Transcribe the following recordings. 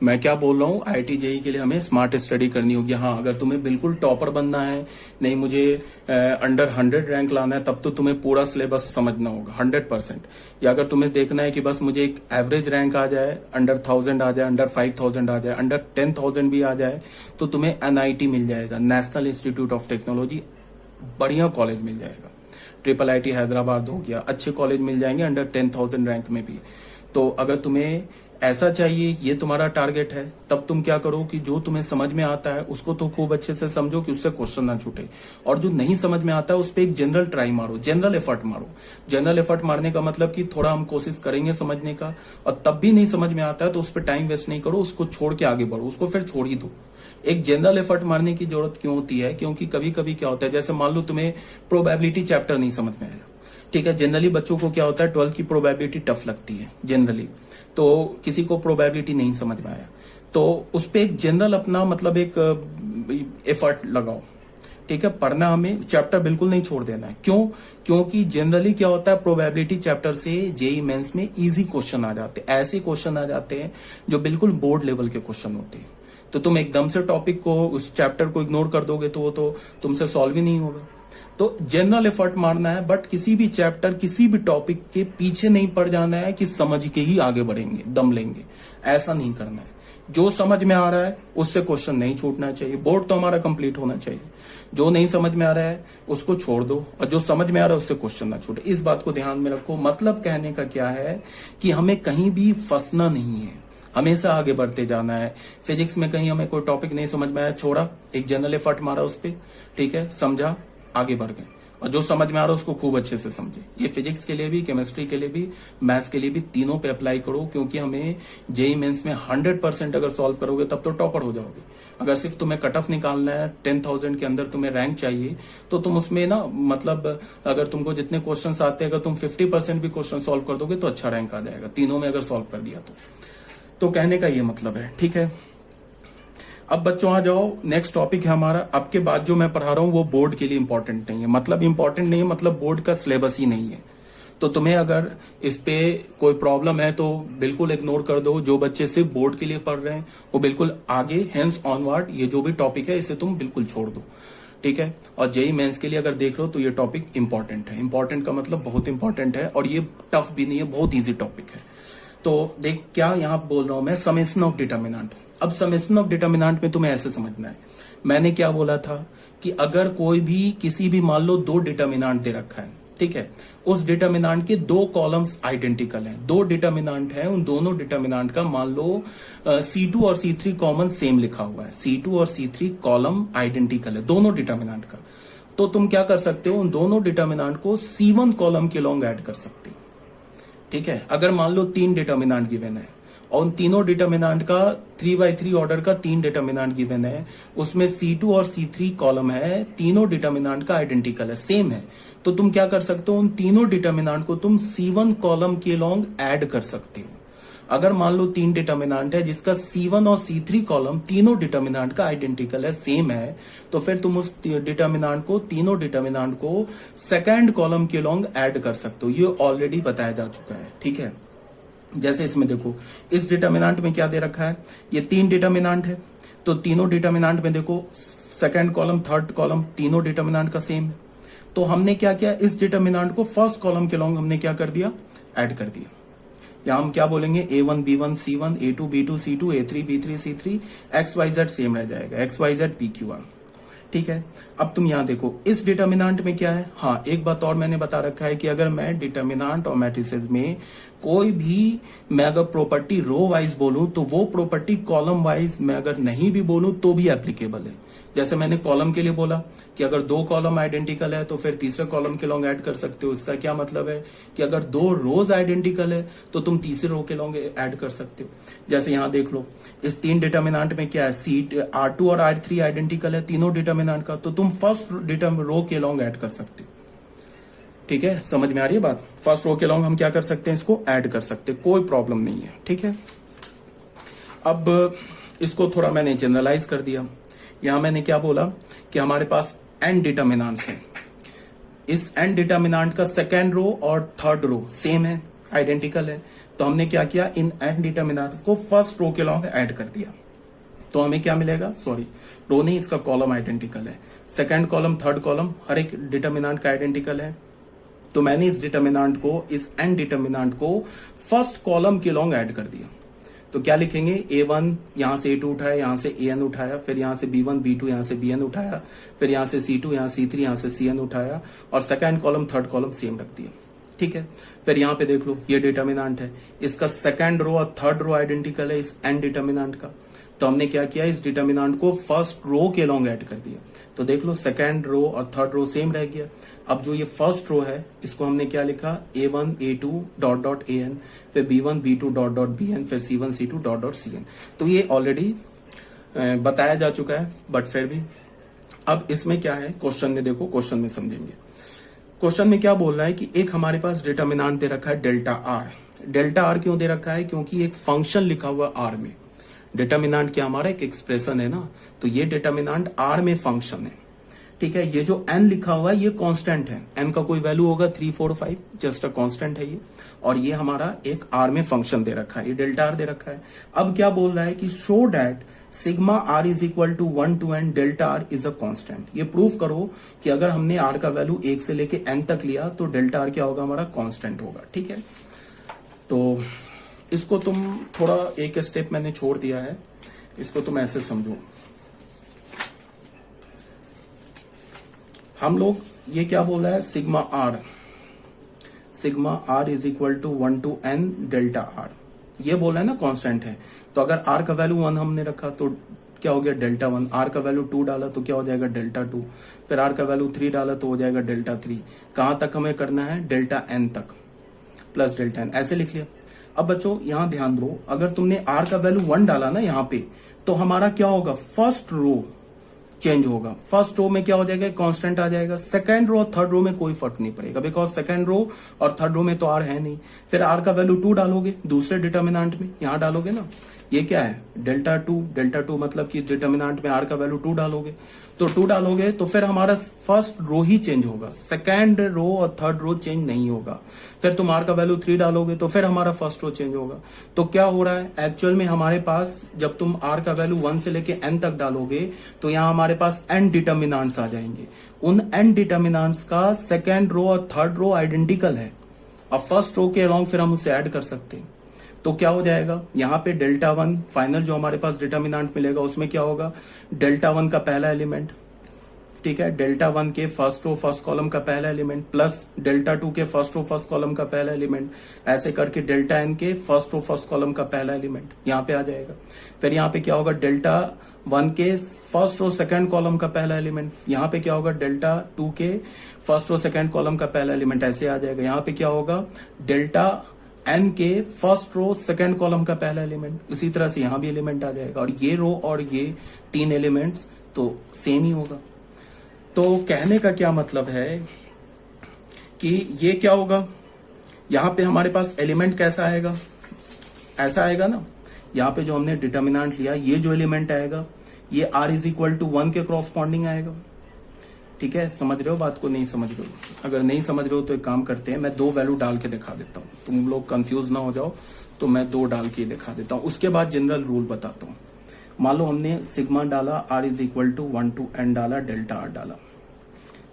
मैं क्या बोल रहा हूँ, आईआईटी जेईई के लिए हमें स्मार्ट स्टडी करनी होगी। हाँ, अगर तुम्हें बिल्कुल टॉपर बनना है, नहीं मुझे अंडर 100 रैंक लाना है, तब तो तुम्हें पूरा सिलेबस समझना होगा 100%। या अगर तुम्हें देखना है कि बस मुझे एक एवरेज रैंक आ जाए, अंडर 1000 आ जाए, अंडर 5000 आ जाए, अंडर 10,000 भी आ जाए, तो तुम्हें एनआईटी मिल जाएगा, नेशनल इंस्टीट्यूट ऑफ टेक्नोलॉजी, बढ़िया कॉलेज मिल जाएगा। ट्रिपल आईटी हैदराबाद हो गया, अच्छे कॉलेज मिल जाएंगे अंडर 10,000 रैंक में भी। तो अगर तुम्हें ऐसा चाहिए, ये तुम्हारा टारगेट है, तब तुम क्या करो कि जो तुम्हें समझ में आता है उसको तो खूब अच्छे से समझो कि उससे क्वेश्चन ना छूटे, और जो नहीं समझ में आता है उस पर एक जनरल ट्राई मारो, जनरल एफर्ट मारो। जनरल एफर्ट मारने का मतलब कि थोड़ा हम कोशिश करेंगे समझने का, और तब भी नहीं समझ में आता है तो उस पर टाइम वेस्ट नहीं करो, उसको छोड़ के आगे बढ़ो, उसको फिर छोड़ ही दो। एक जनरल एफर्ट मारने की जरूरत क्यों होती है? क्योंकि कभी कभी क्या होता है, जैसे मान लो तुम्हें प्रोबेबिलिटी चैप्टर नहीं समझ में आया, ठीक है। जनरली बच्चों को क्या होता है, 12th की प्रोबेबिलिटी टफ लगती है जनरली, तो किसी को प्रोबेबिलिटी नहीं समझ में आया, तो उस पर एक जनरल अपना मतलब एक एफर्ट लगाओ, ठीक है। पढ़ना, हमें चैप्टर बिल्कुल नहीं छोड़ देना है। क्यों? क्योंकि जनरली क्या होता है, प्रोबेबिलिटी चैप्टर से जेईई मेंस में इजी क्वेश्चन आ जाते हैं, ऐसे क्वेश्चन आ जाते हैं जो बिल्कुल बोर्ड लेवल के क्वेश्चन होते हैं। तो तुम एकदम से टॉपिक को, उस चैप्टर को इग्नोर कर दोगे तो वो तो तुमसे सॉल्व ही नहीं होगा। तो जनरल एफर्ट मारना है, बट किसी भी चैप्टर, किसी भी टॉपिक के पीछे नहीं पड़ जाना है कि समझ के ही आगे बढ़ेंगे, दम लेंगे, ऐसा नहीं करना है। जो समझ में आ रहा है उससे क्वेश्चन नहीं छूटना चाहिए, बोर्ड तो हमारा कंप्लीट होना चाहिए। जो नहीं समझ में आ रहा है उसको छोड़ दो, और जो समझ में आ रहा है उससे क्वेश्चन ना छूटे। इस बात को ध्यान में रखो। मतलब कहने का क्या है कि हमें कहीं भी फंसना नहीं है, हमेशा आगे बढ़ते जाना है। फिजिक्स में कहीं हमें कोई टॉपिक नहीं समझ में आया, छोड़ा, एक जनरल एफर्ट मारा उस पर, ठीक है, समझा, आगे बढ़ गए, और जो समझ में आ रहा है उसको खूब अच्छे से समझे। ये फिजिक्स के लिए भी, केमिस्ट्री के लिए भी, मैथ्स के लिए भी, तीनों पे अप्लाई करो। क्योंकि हमें जेईई मेंस में 100% अगर सॉल्व करोगे तब तो टॉपर हो जाओगे। अगर सिर्फ तुम्हें कट ऑफ निकालना है, 10,000 के अंदर तुम्हें रैंक चाहिए, तो तुम उसमें ना, मतलब अगर तुमको जितने क्वेश्चन आते हैं, अगर तुम 50% भी क्वेश्चन सॉल्व कर दोगे तो अच्छा रैंक आ जाएगा, तीनों में अगर सॉल्व कर दिया तो कहने का ये मतलब है, ठीक है। अब बच्चों आ जाओ, नेक्स्ट टॉपिक है हमारा। अब के बाद जो मैं पढ़ा रहा हूं वो बोर्ड के लिए इंपॉर्टेंट नहीं है, मतलब इंपॉर्टेंट नहीं है, मतलब बोर्ड का सिलेबस ही नहीं है। तो तुम्हें अगर इस पे कोई प्रॉब्लम है तो बिल्कुल इग्नोर कर दो। जो बच्चे सिर्फ बोर्ड के लिए पढ़ रहे हैं वो बिल्कुल आगे, हेंस ऑनवर्ड, ये जो भी टॉपिक है इसे तुम बिल्कुल छोड़ दो, ठीक है। और जेईई मेंस के लिए अगर देख लो तो ये टॉपिक इंपॉर्टेंट है। इंपॉर्टेंट का मतलब बहुत इंपॉर्टेंट है, और ये टफ भी नहीं है, बहुत ईजी टॉपिक है। तो देख, क्या यहां बोल रहा हूं मैं, समेशन ऑफ डिटर्मिनेंट। अब समेशन ऑफ डिटर्मिनेंट में तुम्हें ऐसे समझना है, मैंने क्या बोला था कि अगर कोई भी, किसी भी, मान लो 2 डिटर्मिनेंट दे रखा है, ठीक है, उस डिटर्मिनेंट के 2 कॉलम्स आइडेंटिकल हैं, 2 डिटर्मिनेंट हैं, उन दोनों डिटर्मिनेंट का मान लो C2 और C3 कॉमन सेम लिखा हुआ है, C2 और C3 कॉलम आइडेंटिकल है दोनों डिटर्मिनेंट का, तो तुम क्या कर सकते हो, उन दोनों डिटर्मिनेंट को C1 कॉलम के लॉन्ग ऐड कर सकते हो, ठीक है। अगर मान लो 3 डिटर्मिनेंट गिवन है और उन तीनों डिटर्मिनेंट का 3x3 ऑर्डर का 3 डिटर्मिनेंट गिवन है, उसमें C2 और C3 कॉलम है, तीनों डिटर्मिनेंट का आइडेंटिकल है, सेम है, तो तुम क्या कर सकते हो, उन तीनों डिटर्मिनेंट को तुम C1 कॉलम के लॉन्ग ऐड कर सकते हो। अगर मान लो 3 डिटर्मिनेंट है जिसका C1 और C3 कॉलम तीनों डिटर्मिनेंट का आइडेंटिकल है, सेम है, तो फिर तुम उस डिटर्मिनेंट को, तीनों डिटर्मिनेंट को सेकंड कॉलम के लॉन्ग ऐड कर सकते हो। ये ऑलरेडी बताया जा चुका है, ठीक है। जैसे इसमें देखो, इस डिटर्मिनेंट में क्या दे रखा है, ये 3 डिटर्मिनेंट है, तो तीनों डिटर्मिनेंट में देखो सेकंड कॉलम, थर्ड कॉलम तीनों डिटर्मिनेंट का सेम है, तो हमने क्या किया, इस डिटर्मिनेंट को फर्स्ट कॉलम के लॉन्ग हमने क्या कर दिया, ऐड कर दिया। यहां हम क्या बोलेंगे, A1 B1 C1, A2 B2 C2, A3 B3 C3, XYZ same रह जाएगा, XYZ PQR, ठीक है। अब तुम यहां देखो, इस डिटर्मिनेंट में क्या है, हाँ एक बात और मैंने बता रखा है कि अगर मैं डिटर्मिनेंट और मैट्रिसेस में कोई भी मैं अगर प्रॉपर्टी रो वाइज बोलूं तो वो प्रॉपर्टी कॉलम वाइज मैं अगर नहीं भी बोलूं तो भी एप्लीकेबल है। जैसे मैंने कॉलम के लिए बोला कि अगर 2 कॉलम आइडेंटिकल है तो फिर तीसरे कॉलम के लॉन्ग ऐड कर सकते हो। इसका क्या मतलब है कि अगर 2 रोज आइडेंटिकल है तो तुम तीसरे रो के लॉन्ग ऐड कर सकते हो। जैसे यहां देख लो, इस 3 डिटर्मिनेंट में क्या है, R2 और R3 आइडेंटिकल है तीनों डिटर्मिनेंट का, तो तुम फर्स्ट रो के लॉन्ग ऐड कर सकते हो, ठीक है। समझ में आ रही है बात, फर्स्ट रो के लॉन्ग हम क्या कर सकते हैं, इसको ऐड कर सकते हैं, कोई प्रॉब्लम नहीं है, ठीक है। अब इसको थोड़ा मैंने जनरलाइज कर दिया। यहां मैंने क्या बोला कि हमारे पास n डिटर्मिनेंट्स हैं, इस n डिटर्मिनेंट का सेकेंड रो और थर्ड रो सेम है, आइडेंटिकल है, तो हमने क्या किया, इन एन डिटर्मिनेंट्स को फर्स्ट रो के लॉन्ग ऐड कर दिया, तो हमें क्या मिलेगा, सॉरी रो नहीं, इसका कॉलम आइडेंटिकल है, सेकंड कॉलम थर्ड कॉलम हर एक डिटर्मिनेंट का आइडेंटिकल है। तो मैंने इस डिटर्मिनेंट को, इस एन डिटर्मिनेंट को फर्स्ट कॉलम के लॉन्ग ऐड कर दिया। तो क्या लिखेंगे, A1 यहां से A2 उठाया, यहां से AN उठाया, फिर यहां से B1 B2 यहां से BN उठाया, फिर यहां से C2 यहां C3 यहां से CN उठाया, और second column third column same रख दिया। ठीक है, फिर यहां पे देख लो ये डिटर्मिनेंट है, इसका सेकंड रो और थर्ड रो आइडेंटिकल है इस एन डिटर्मिनेंट का। तो हमने क्या किया, इस डिटर्मिनेंट को फर्स्ट रो के लॉन्ग ऐड कर दिया। तो देख लो सेकंड रो और थर्ड रो सेम रह गया। अब जो ये फर्स्ट रो है इसको हमने क्या लिखा, A1 A2 dot dot AN, फिर B1 B2 dot dot BN, फिर C1 C2 dot dot CN। तो ये ऑलरेडी बताया जा चुका है, बट फिर भी अब इसमें क्या है, क्वेश्चन में देखो, क्वेश्चन में समझेंगे। क्वेश्चन में क्या बोल रहा है कि एक हमारे पास डिटर्मिनेंट दे रखा है डेल्टा आर। डेल्टा आर क्यों दे रखा है, क्योंकि एक फंक्शन लिखा हुआ आर में। डिटर्मिनेंट क्या हमारा एक एक्सप्रेशन है ना, तो ये डिटर्मिनेंट आर में फंक्शन है। ठीक है, ये जो एन लिखा हुआ है ये कांस्टेंट है, एन का कोई वैल्यू होगा 3 4 5, जस्ट अ कांस्टेंट है ये, और ये हमारा एक आर में फंक्शन दे रखा है, ये डेल्टा आर दे रखा है। अब क्या बोल रहा है कि show that sigma R is equal to 1 to n delta R is a constant. ये प्रूव करो कि अगर हमने आर का वैल्यू 1 से लेके n तक लिया तो डेल्टा आर क्या होगा, हमारा कांस्टेंट होगा। ठीक है, तो इसको तुम थोड़ा एक स्टेप मैंने छोड़ दिया है, इसको तुम ऐसे समझो। हम लोग ये क्या बोल रहा है, sigma R is equal to 1 to n delta R, ये बोल रहा है ना कांस्टेंट है। तो अगर आर का वैल्यू 1 हमने रखा तो क्या हो गया, डेल्टा 1। आर का वैल्यू 2 डाला तो क्या हो जाएगा, डेल्टा 2। फिर आर का वैल्यू 3 डाला तो हो जाएगा डेल्टा 3। कहां तक हमें करना है, डेल्टा n तक प्लस डेल्टा n, ऐसे लिख लिया। अब बच्चों यहां ध्यान दो, अगर तुमने आर का वैल्यू 1 डाला ना यहाँ पे, तो हमारा क्या होगा, फर्स्ट रो चेंज होगा। फर्स्ट रो में क्या हो जाएगा, कांस्टेंट आ जाएगा। सेकंड रो और थर्ड रो में कोई फर्क नहीं पड़ेगा, बिकॉज सेकंड रो और थर्ड रो में तो आर है नहीं। फिर आर का वैल्यू 2 डालोगे दूसरे डिटर्मिनेंट में, यहां डालोगे ना, ये क्या है, डेल्टा 2। डेल्टा 2 मतलब कि डिटर्मिनेंट में आर का वैल्यू 2 डालोगे, तो 2 डालोगे तो फिर हमारा फर्स्ट रो ही चेंज होगा, सेकंड रो और थर्ड रो चेंज नहीं होगा। फिर तुम आर का वैल्यू 3 डालोगे तो फिर हमारा फर्स्ट रो चेंज होगा। तो क्या हो रहा है, एक्चुअल में हमारे पास जब तुम आर का वैल्यू 1 से लेके n तक डालोगे तो यहाँ हमारे पास n डिटर्मिनेंट्स आ जाएंगे। उन n डिटर्मिनेंट्स का सेकंड रो और थर्ड रो आइडेंटिकल है, और फर्स्ट रो के अलोंग फिर हम उसे ऐड कर सकते हैं। तो क्या हो जाएगा, यहाँ पे डेल्टा 1 फाइनल जो हमारे पास डिटर्मिनेंट मिलेगा उसमें क्या होगा, डेल्टा 1 का पहला एलिमेंट, ठीक है, डेल्टा 1 के फर्स्ट रो फर्स्ट कॉलम का पहला एलिमेंट, प्लस डेल्टा 2 के फर्स्ट रो फर्स्ट कॉलम का पहला एलिमेंट, ऐसे करके डेल्टा n के फर्स्ट रो फर्स्ट कॉलम का पहला एलिमेंट यहाँ पे आ जाएगा। फिर यहाँ पे क्या होगा, डेल्टा 1 के फर्स्ट रो सेकंड कॉलम का पहला एलिमेंट, यहाँ पे क्या होगा, डेल्टा 2 के फर्स्ट रो सेकंड कॉलम का पहला एलिमेंट, ऐसे आ जाएगा। यहाँ पे क्या होगा, डेल्टा n के फर्स्ट रो सेकंड कॉलम का पहला एलिमेंट, इसी तरह से यहां भी एलिमेंट आ जाएगा, और ये रो और ये 3 एलिमेंट्स तो सेम ही होगा। तो कहने का क्या मतलब है कि ये क्या होगा, यहां पे हमारे पास एलिमेंट कैसा आएगा, ऐसा आएगा ना। यहाँ पे जो हमने डिटर्मिनेंट लिया, ये जो एलिमेंट आएगा ये r इज इक्वल टू 1 के क्रॉसपॉन्डिंग आएगा। ठीक है, समझ रहे हो बात को, नहीं समझ रहे हो? अगर नहीं समझ रहे हो तो एक काम करते हैं, मैं 2 वैल्यू डाल के दिखा देता हूँ, तुम लोग कंफ्यूज ना हो जाओ, तो मैं 2 डाल के दिखा देता हूँ, उसके बाद जनरल रूल बताता हूँ। मान लो हमने सिग्मा डाला, r is equal to 1 to n डाला, डेल्टा r डाला,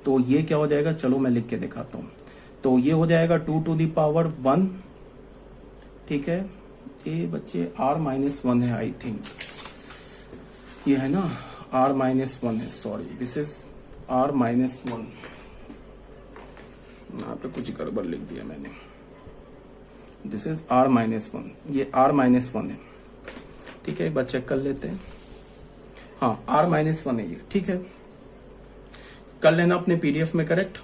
तो ये क्या हो जाएगा, चलो मैं लिख के दिखाता हूँ। तो ये हो जाएगा 2 to the power 1, ठीक है, ये बच्चे r-1 है, आई थिंक ये है ना, r-1 है, सॉरी दिस इज r-1, यहाँ पे कुछ गड़बड़ लिख दिया मैंने, दिस इज r-1, ये r-1 है, ठीक है, एक बार चेक कर लेते हैं, हाँ r-1 है ये, ठीक है, कर लेना अपने पीडीएफ में करेक्ट।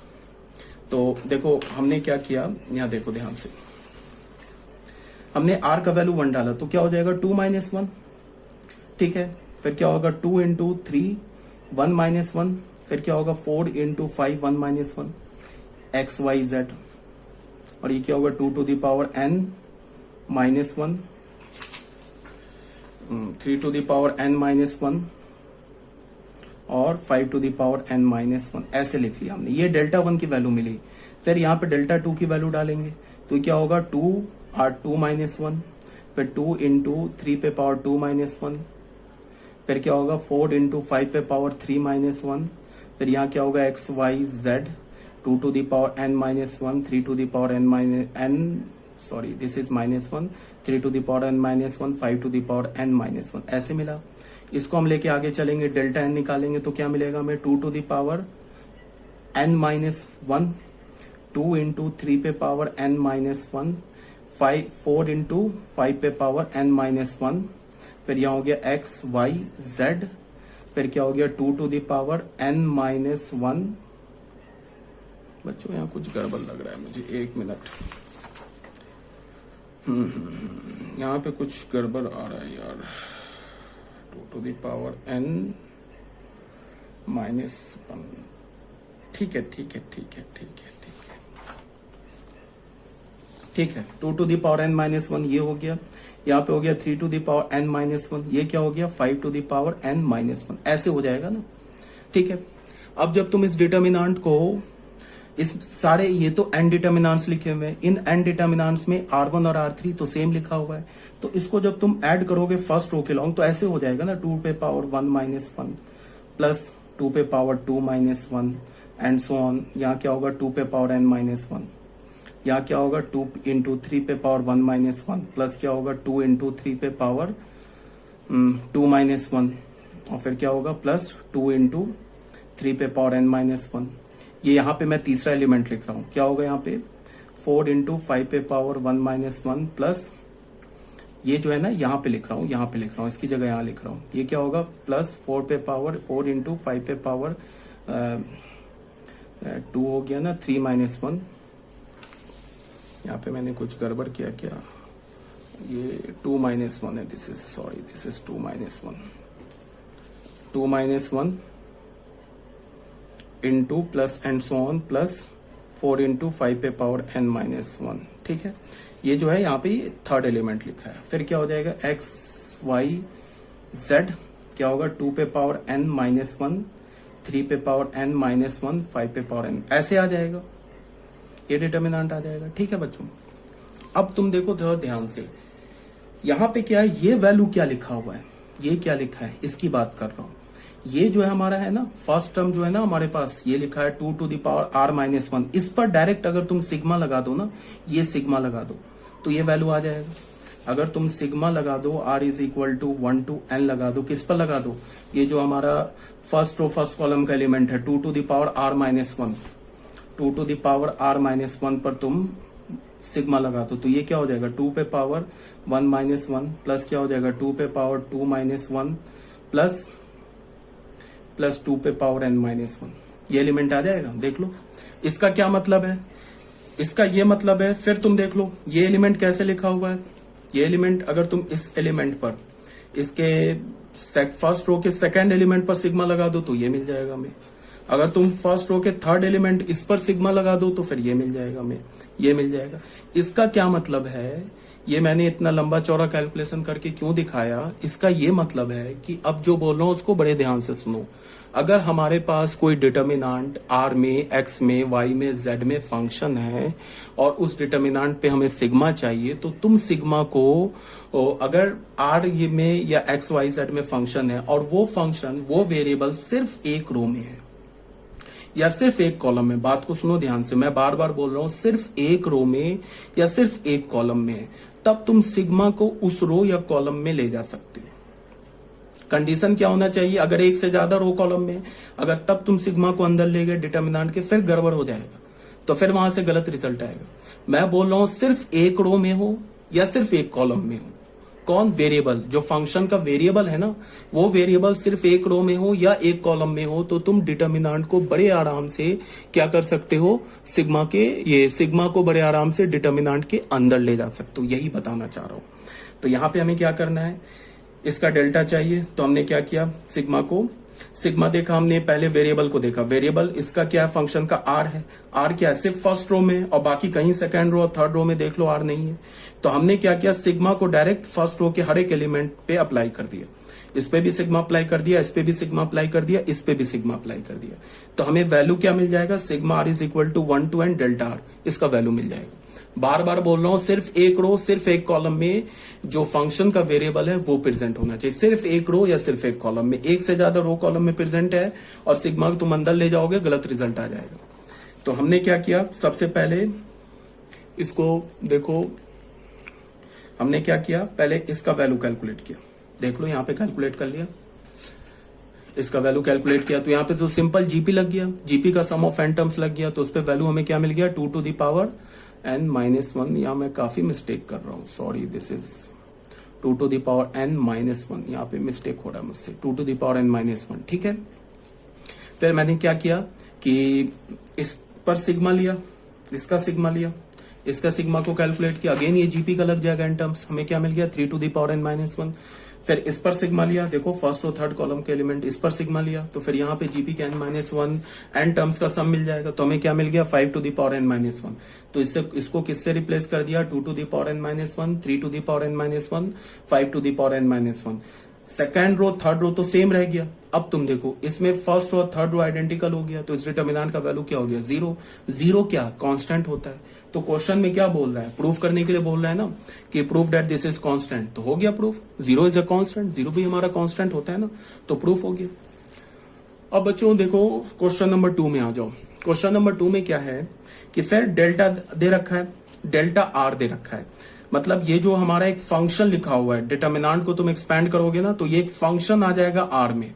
तो देखो हमने क्या किया, यहाँ देखो ध्यान से, हमने r का वैल्यू 1 डाला तो क्या हो जाएगा 2 - 1, ठीक है, फिर क्या होगा 2 into 3 1 - 1, फिर क्या होगा 4 into 5 1 - 1 x y z, और ये क्या होगा 2 to the power n - 1, 3 to the power n - 1 और 5 to the power n - 1, ऐसे लिख लिया हमने। ये डेल्टा 1 की वैल्यू मिली, फिर यहाँ पे डेल्टा 2 की वैल्यू डालेंगे, तो क्या होगा 2r2-1, फिर 2 इंटू 3 पे पावर 2-1, फिर क्या होगा 4 इंटू 5 पे पावर 3-1, फिर यहाँ क्या होगा xyz 2 to the power n-1, 3 to the power this is -1, 3 to the power n-1, 5 to the power n-1, ऐसे मिला। इसको हम लेके आगे चलेंगे, डेल्टा n निकालेंगे तो क्या मिलेगा हमें 2 to the power n-1, 2 into 3 पे पावर n-1, 4 इंटू 5 पे पावर n-1, फिर यहाँ हो गया xyz, फिर क्या हो गया 2 to the power n-1। बच्चों यहाँ कुछ गड़बड़ लग रहा है मुझे, 1 मिनट। यहाँ पे कुछ गड़बड़ आ रहा है यार। 2 to the power n-1, ठीक है 2 to the power n-1 ये हो गया। यहाँ पे हो गया 3 to the power n-1, ये क्या हो गया 5 to the power n-1, ऐसे हो जाएगा ना। ठीक है, अब जब तुम इस डिटर्मिनेंट को, इस सारे ये तो n डिटर्मिनेंट्स लिखे हुए हैं, इन n डिटर्मिनेंट्स में r1 और r3 तो सेम लिखा हुआ है, तो इसको जब तुम ऐड करोगे फर्स्ट रो के लॉन्ग तो ऐसे हो जाएगा ना 2 पे पावर 1-1 प्लस 2 पे पावर 2-1 एंड सो ऑन। यहाँ क्या होगा 2 पे पावर n-1, यहाँ क्या होगा 2 इंटू 3 पे पावर 1-1 प्लस क्या होगा 2 इंटू 3 पे पावर 2-1 और फिर क्या होगा प्लस 2 इंटू 3 पे पावर n-1। ये यहाँ पे मैं तीसरा एलिमेंट लिख रहा हूँ, क्या होगा यहाँ पे 4 इंटू 5 पे पावर 1-1 प्लस ये जो है ना यहाँ पे लिख रहा हूँ, इसकी जगह यहाँ लिख रहा हूँ, ये क्या होगा प्लस 4 पे पावर 4 इंटू 5 पे पावर 2 हो गया ना 3-1। यहाँ पे मैंने कुछ गड़बड़ किया क्या, ये 2-1 है, this is 2-1 into plus and so on plus 4 into 5 पे पावर n-1। ठीक है, ये जो है यहाँ पे थर्ड एलिमेंट लिखा है। फिर क्या हो जाएगा xyz क्या होगा 2 पे पावर n-1, 3 पे पावर n-1, 5 पे पावर n, ऐसे आ जाएगा, ये डिटर्मिनेंट आ जाएगा। ठीक है बच्चों, अब तुम देखो थोड़ा ध्यान से, यहाँ पे क्या है, ये वैल्यू क्या लिखा हुआ है, ये क्या लिखा है, इसकी बात कर रहा हूं। ये जो है हमारा है ना फर्स्ट टर्म जो है ना हमारे पास, ये लिखा है 2 to the power r-1, इस पर डायरेक्ट अगर तुम सिग्मा लगा दो ना, ये सिग्मा लगा दो तो ये वैल्यू आ जाएगा। अगर तुम सिग्मा लगा दो r is equal to 1 to n लगा दो, किस पर लगा दो, ये जो हमारा फर्स्ट रो फर्स्ट कॉलम का एलिमेंट है 2 to the power r-1, 2 to the power r-1 पर तुम सिग्मा लगा दो तो ये क्या हो जाएगा 2 पे पावर 1-1 प्लस क्या हो जाएगा 2 पे पावर 2-1 प्लस 2 पे पावर n-1, ये एलिमेंट आ जाएगा। देख लो इसका क्या मतलब है, इसका ये मतलब है, फिर तुम देख लो ये एलिमेंट कैसे लिखा हुआ है। ये एलिमेंट अगर तुम इस एलिमेंट पर इसके फर्स्ट रो के सेकंड एलिमेंट पर सिग्मा लगा दो तो ये मिल जाएगा हमें। अगर तुम फर्स्ट रो के थर्ड एलिमेंट इस पर सिग्मा लगा दो तो फिर ये मिल जाएगा हमें, ये मिल जाएगा। इसका क्या मतलब है, ये मैंने इतना लंबा चौड़ा कैलकुलेशन करके क्यों दिखाया, इसका ये मतलब है कि अब जो बोल रहा हूं उसको बड़े ध्यान से सुनो। अगर हमारे पास कोई डिटर्मिनेंट r में, x में, y में, z में फंक्शन है और उस डिटर्मिनेंट पे हमें सिग्मा चाहिए, तो तुम सिग्मा को अगर r में या x, y, z में फंक्शन है और वो फंक्शन, वो वेरिएबल सिर्फ एक रो में है या सिर्फ एक कॉलम में, बात को सुनो ध्यान से, मैं बार बार बोल रहा हूं, सिर्फ एक रो में या सिर्फ एक कॉलम में है, तब तुम सिग्मा को उस रो या कॉलम में ले जा सकते हो। कंडीशन क्या होना चाहिए, अगर एक से ज्यादा रो कॉलम में, अगर तब तुम सिग्मा को अंदर ले गए डिटर्मिनेंट के, फिर गड़बड़ हो जाएगा, तो फिर वहां से गलत रिजल्ट आएगा। मैं बोल रहा हूं सिर्फ एक रो में हो या सिर्फ एक कॉलम में हो, कौन वेरिएबल, जो फंक्शन का वेरिएबल है ना, वो वेरिएबल सिर्फ एक रो में हो या एक कॉलम में हो, तो तुम डिटर्मिनेंट को बड़े आराम से क्या कर सकते हो, सिग्मा को बड़े आराम से डिटर्मिनेंट के अंदर ले जा सकते हो, यही बताना चाह रहा हूं। तो यहां पे हमें क्या करना है, इसका डेल्टा चाहिए, तो हमने क्या किया, सिग्मा देखा हमने, पहले वेरिएबल को देखा, वेरिएबल इसका क्या है, फंक्शन का r है, r क्या है, सिर्फ फर्स्ट रो में, और बाकी कहीं सेकंड रो और थर्ड रो में देख लो r नहीं है। तो हमने क्या किया, सिग्मा को डायरेक्ट फर्स्ट रो के हर एक एलिमेंट पे अप्लाई कर दिया, इस पे भी सिग्मा अप्लाई कर दिया, इस पे भी सिग्मा अप्लाई कर दिया, इस पे भी सिग्मा अप्लाई कर दिया, तो हमें वैल्यू क्या मिल जाएगा, sigma r is equal to 1 to n delta r, इसका वैल्यू मिल जाएगा। बार बार बोल रहा हूं, सिर्फ एक रो, सिर्फ एक कॉलम में जो फंक्शन का वेरिएबल है वो प्रेजेंट होना चाहिए, सिर्फ एक रो या सिर्फ एक कॉलम में। एक से ज्यादा रो कॉलम में प्रेजेंट है और सिग्मा को तुम अंदर ले जाओगे, गलत रिजल्ट आ जाएगा। तो हमने क्या किया, सबसे पहले इसको देखो, हमने क्या किया, पहले इसका वैल्यू कैलकुलेट किया। देख लो यहां पे कैलकुलेट कर लिया, इसका वैल्यू कैलकुलेट किया। तो यहाँ पे तो सिंपल जीपी लग गया, जीपी का सम ऑफ एन टर्म्स लग गया। तो उस पर वैल्यू हमें क्या मिल गया, 2 to the power n-1। यहाँ मैं काफी मिस्टेक कर रहा हूँ, sorry, this is 2 to the power n-1। यहाँ पे मिस्टेक हो रहा है मुझसे, 2 to the power n-1, ठीक है। फिर मैंने क्या किया कि इस पर सिग्मा लिया, इसका सिग्मा लिया, इसका सिग्मा को कैलकुलेट किया। अगेन ये जीपी का लग जाएगा एन टर्म्स, हमें क्या मिल गया, 3 to the power n-1। फिर इस पर सिग्मा लिया, देखो फर्स्ट और थर्ड कॉलम के एलिमेंट, इस पर सिग्मा लिया, तो फिर यहाँ पे जीपी के n-1 एन टर्म्स का सम मिल जाएगा। तो हमें क्या मिल गया, 5 to the power n-1। तो इससे इसको किससे रिप्लेस कर दिया, 2 to the power n-1, 3 to the power n-1, 5 to the power n-1। Second row third row तो सेम रह गया। अब तुम देखो इसमें first row third row identical हो गया, तो इस डिटर्मिनेंट का वैल्यू क्या हो गया, 0। 0 क्या कांस्टेंट होता है। तो क्वेश्चन में क्या बोल रहा है, प्रूफ करने के लिए बोल रहा है ना कि proof that this is constant, तो हो गया प्रूफ। 0 इज अ कांस्टेंट, 0 भी हमारा कांस्टेंट होता है ना, तो प्रूफ हो गया। अब बच्चों देखो क्वेश्चन नंबर 2 में आ जाओ। क्वेश्चन नंबर 2 में क्या है कि फिर डेल्टा दे रखा है, डेल्टा आर दे रखा है। मतलब ये जो हमारा एक फंक्शन लिखा हुआ है, डिटर्मिनेंट को तुम एक्सपेंड करोगे ना तो ये एक फंक्शन आ जाएगा आर में।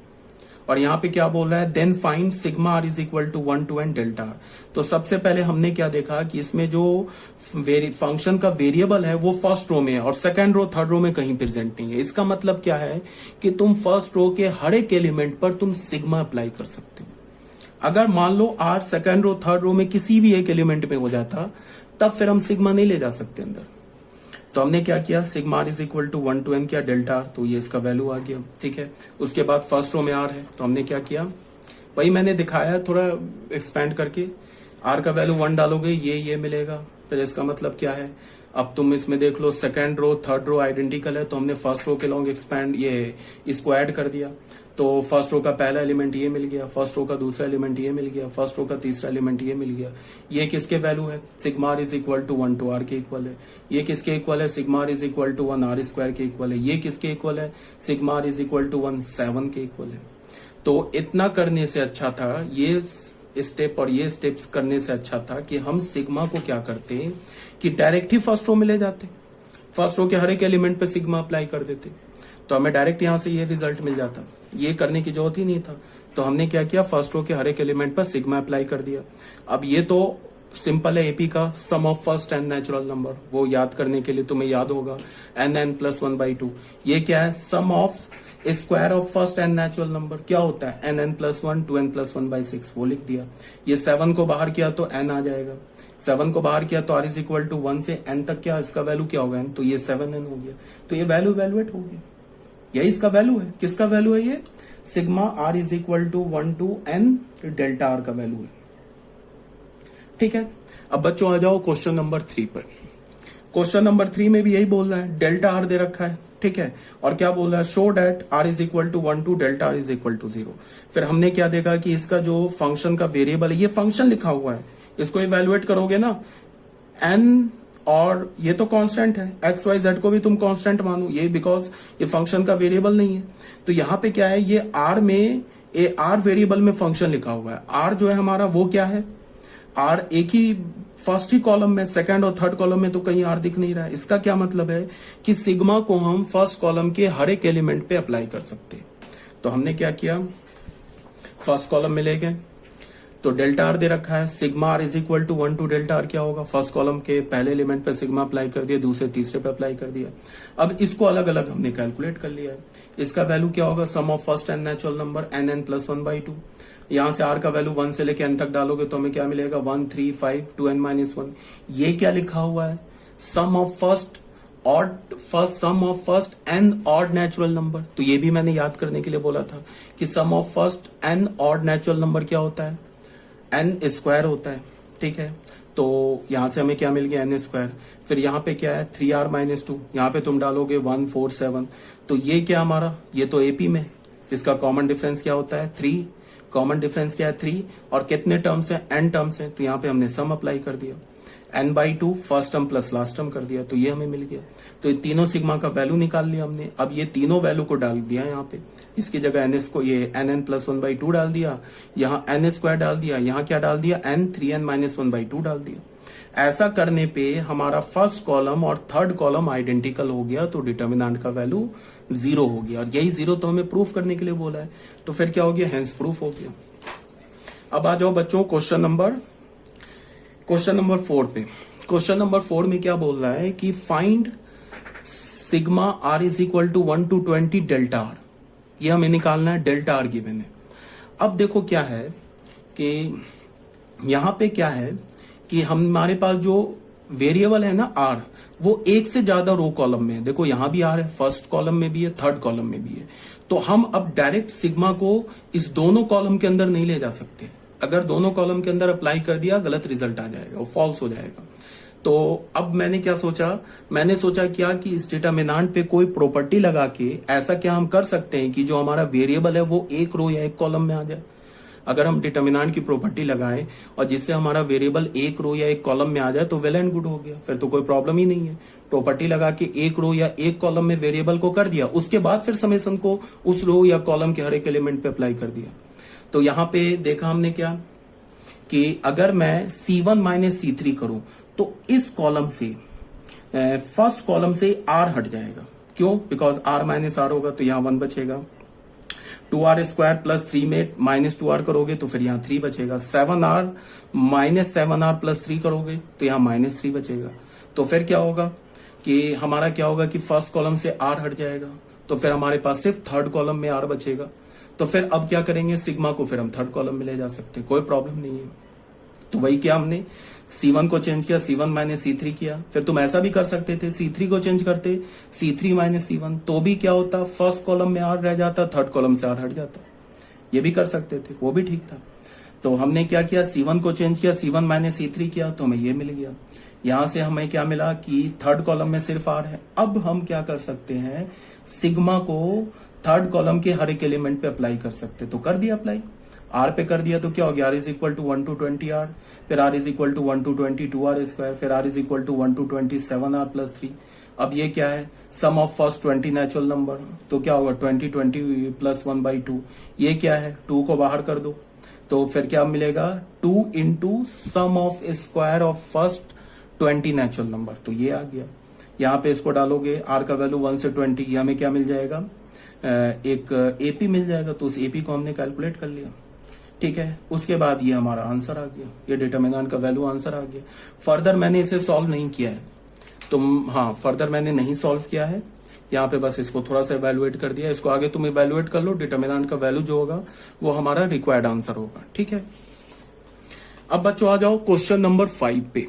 और यहाँ पे क्या बोल रहा है, then find sigma R is equal to 1 to n delta R. तो सबसे पहले हमने क्या देखा कि इसमें जो फंक्शन का वेरिएबल है वो फर्स्ट रो में है और सेकंड रो थर्ड रो में कहीं प्रेजेंट नहीं है। इसका मतलब क्या है कि तुम फर्स्ट रो के हर एक एलिमेंट पर तुम सिग्मा अप्लाई कर सकते हो। अगर मान लो R second row third row में किसी भी एक एलिमेंट में हो जाता, तब फिर हम सिग्मा नहीं ले जा सकते अंदर। तो हमने क्या किया, sigma R is equal to 1 to n किया डेल्टा आर, तो ये इसका वैल्यू आ गया, ठीक है। उसके बाद फर्स्ट रो में आर है, तो हमने क्या किया, वही मैंने दिखाया थोड़ा एक्सपेंड करके। आर का वैल्यू 1 डालोगे ये मिलेगा। फिर इसका मतलब क्या है, अब तुम इसमें देख लो second row third row identical है, तो हमने फर्स्ट रो के लॉन्ग एक्सपेंड ये इसको ऐड कर दिया। तो फर्स्ट रो का पहला एलिमेंट ये मिल गया, फर्स्ट रो का दूसरा एलिमेंट ये मिल गया, फर्स्ट रो का तीसरा एलिमेंट ये मिल गया। ये किसके वैल्यू है, sigma R is equal to 1 to r के इक्वल है। ये किसके इक्वल है, sigma R is equal to 1 r square के इक्वल है। ये किसके इक्वल है, sigma R is equal to 1 7 के इक्वल है। तो इतना करने से अच्छा था, ये स्टेप और ये स्टेप्स करने से अच्छा था कि हम सिग्मा को क्या करते कि डायरेक्ट ही फर्स्ट रो में ले जाते, फर्स्ट रो के हर एक एलिमेंट पे सिग्मा अप्लाई कर देते, तो हमें डायरेक्ट यहां से ये रिजल्ट मिल जाता। ये करने की जरूरत ही नहीं था। तो हमने क्या किया, फर्स्ट रो के हर एक एलिमेंट पर सिग्मा अप्लाई कर दिया। अब ये तो सिंपल है, एपी का sum of first n natural number, वो याद करने के लिए तुम्हें याद होगा n+1/2। ये क्या है, sum of square of first n natural number क्या होता है, n+1 2n+1/6, वो लिख दिया। ये 7 को बाहर किया तो n आ जाएगा, 7 को बाहर किया तो r इज इक्वल टू 1 से n तक क्या इसका वैल्यू क्या होगा, n, तो ये 7n हो गया। तो ये वैल्यू वैल्यूएट हो गया, यही इसका वैल्यू है। किसका वैल्यू है ये, sigma R is equal to 1 to n delta R का वैल्यू है, ठीक है। अब बच्चों आ जाओ क्वेश्चन नंबर 3 पर। क्वेश्चन नंबर 3 में भी यही बोल रहा है, डेल्टा आर दे रखा है, ठीक है। और क्या बोल रहा है, show that R is equal to 1 to delta R is equal to 0। फिर हमने क्या देखा कि इसका जो फंक्शन का वेरिएबल है, ये फंक्शन लिखा हुआ है, इसको इवेल्युएट करोगे ना n, और ये तो कांस्टेंट है, एक्स वाई जेड को भी तुम कांस्टेंट मानो, ये बिकॉज ये फंक्शन का वेरिएबल नहीं है। तो यहाँ पे क्या है, ये आर में आर वेरिएबल में फंक्शन लिखा हुआ है। आर जो है हमारा वो क्या है, आर एक ही फर्स्ट ही कॉलम में, सेकंड और थर्ड कॉलम में तो कहीं आर दिख नहीं रहा है। इसका क्या मतलब है कि सिग्मा को हम फर्स्ट कॉलम के हर एक एलिमेंट पे अप्लाई कर सकते हैं। तो हमने क्या किया, फर्स्ट कॉलम में ले गए, तो डेल्टा आर दे रखा है, sigma R is equal to 1 to delta R क्या होगा, फर्स्ट कॉलम के पहले एलिमेंट पे सिग्मा अप्लाई कर दिया, दूसरे तीसरे पे अप्लाई कर दिया। अब इसको अलग अलग हमने कैलकुलेट कर लिया है। इसका वैल्यू क्या होगा, sum of first n natural number n+1/2। यहां से आर का वैल्यू 1 से लेकर n तक डालोगे तो हमें क्या मिलेगा, 1 3 5 2n-1। ये क्या लिखा हुआ है, sum of first sum of first n odd natural number. तो ये भी मैंने याद करने के लिए बोला था कि sum of first n odd natural number क्या होता है, n स्क्वायर होता है, ठीक है। तो यहां से हमें क्या मिल गया, n स्क्वायर। फिर यहाँ पे क्या है 3r-2, यहाँ पे तुम डालोगे 1 4 7। तो ये क्या हमारा, ये तो एपी में, इसका कॉमन डिफरेंस क्या होता है 3, कॉमन डिफरेंस क्या है 3, और कितने टर्म्स है n टर्म्स है, तो यहाँ पे हमने सम अप्लाई कर दिया। n/2 first term plus last term कर दिया, तो ये हमें मिल गया। तो ये तीनों सिग्मा का वैल्यू निकाल लिया हमने। अब ये तीनों वैल्यू को डाल दिया यहाँ पे, इसकी जगह एन एस को ये nn प्लस 1/2 डाल दिया, यहाँ n स्क्वायर डाल दिया, यहाँ क्या डाल दिया n 3n माइनस 1/2 डाल दिया। ऐसा करने पे हमारा फर्स्ट कॉलम और थर्ड कॉलम आइडेंटिकल हो गया, तो डिटर्मिनेंट का वैल्यू 0 हो गया। और यही 0 तो हमें प्रूफ करने के लिए बोला है, तो फिर क्या हो गया, हेंस प्रूफ हो गया। अब आ जाओ बच्चों क्वेश्चन नंबर 4 पे। क्वेश्चन नंबर 4 में क्या बोल रहा है कि find sigma r is equal to 1 to 20 delta r, ये हमें निकालना है, डेल्टा r गिवन है। अब देखो क्या है कि यहां पे क्या है कि हमारे पास जो वेरिएबल है ना r, वो एक से ज्यादा रो कॉलम में है। देखो यहां भी r है, फर्स्ट कॉलम में भी है, थर्ड कॉलम में भी है। तो हम अब डायरेक्ट सिग्मा को इस दोनों कॉलम के अंदर नहीं ले जा सकते। अगर दोनों कॉलम के अंदर अप्लाई कर दिया गलत रिजल्ट आ जाएगा, वो फॉल्स हो जाएगा। तो अब मैंने क्या सोचा, मैंने सोचा क्या कि इस डिटर्मिनेंट पे कोई प्रॉपर्टी लगा के ऐसा क्या हम कर सकते हैं कि जो हमारा वेरिएबल है वो एक रो या एक कॉलम में आ जाए। अगर हम डिटर्मिनेंट की प्रॉपर्टी लगाएं और जिससे हमारा वेरिएबल एक रो या एक कॉलम में आ जाए तो वेल एंड गुड हो गया, फिर तो कोई प्रॉब्लम ही नहीं है। प्रॉपर्टी लगा के एक रो या एक कॉलम में वेरिएबल को कर दिया, उसके बाद फिर समेशन को उस रो या कॉलम के हर एक एलिमेंट पे अप्लाई कर दिया। तो यहां पे देखा हमने क्या कि अगर मैं C1 माइनस C3 करूं तो इस कॉलम से फर्स्ट कॉलम से r हट जाएगा। क्यों? बिकॉज r माइनस r होगा तो यहां 1 बचेगा। 2r स्क्वायर प्लस 3 में माइनस 2r करोगे तो फिर यहाँ 3 बचेगा। 7r माइनस 7r प्लस 3 करोगे तो यहाँ माइनस 3 बचेगा। तो फिर क्या होगा कि हमारा क्या होगा कि फर्स्ट कॉलम से r हट जाएगा, तो फिर हमारे पास सिर्फ थर्ड कॉलम में r बचेगा। तो फिर अब क्या करेंगे, सिग्मा को फिर हम थर्ड कॉलम में ले जा सकते, कोई प्रॉब्लम नहीं है। तो वही क्या हमने C1 को चेंज किया, C1 माइनस C3 किया। फिर तुम ऐसा भी कर सकते थे, C3 को चेंज करते C3 माइनस C1, तो भी क्या होता, फर्स्ट कॉलम में r रह जाता, थर्ड कॉलम से r हट जाता। ये भी कर सकते थे, वो भी ठीक था। तो हमने क्या किया, C1 को चेंज किया, C1 माइनस C3 किया, तो हमें ये मिल गया। यहां से हमें क्या मिला कि थर्ड कॉलम में सिर्फ r है। अब हम क्या कर सकते हैं, सिग्मा को थर्ड कॉलम के हर एक एलिमेंट पे अप्लाई कर सकते, तो कर दिया अप्लाई। r पे कर दिया तो क्या हो गया, r is equal to 1 to 20r, फिर r is equal to 1 to 20 2r square, फिर r is equal to 1 to 20 7r plus 3। अब ये क्या है, sum of first 20 natural number, तो क्या होगा 20 प्लस 1/2। ये क्या है, 2 को बाहर कर दो तो फिर क्या मिलेगा, 2 into sum of square of first 20 natural number, तो ये आ गया। यहाँ पे इसको डालोगे, r का वैल्यू 1 से 20, ये हमें क्या मिल जाएगा, एक एपी मिल जाएगा। तो उस एपी को हमने कैलकुलेट कर लिया, ठीक है। उसके बाद ये हमारा आंसर आ गया, ये डिटर्मिनेंट का वैल्यू आंसर आ गया। फर्दर मैंने इसे सॉल्व नहीं किया है, तो हाँ फर्दर मैंने नहीं सॉल्व किया है, यहाँ पे बस इसको थोड़ा सा इवेल्युएट कर दिया। इसको आगे तुम इवेल्युएट कर लो, डिटर्मिनेंट का वैल्यू जो होगा वो हमारा रिक्वायर्ड आंसर होगा, ठीक है। अब बच्चों आ जाओ क्वेश्चन नंबर 5 पे।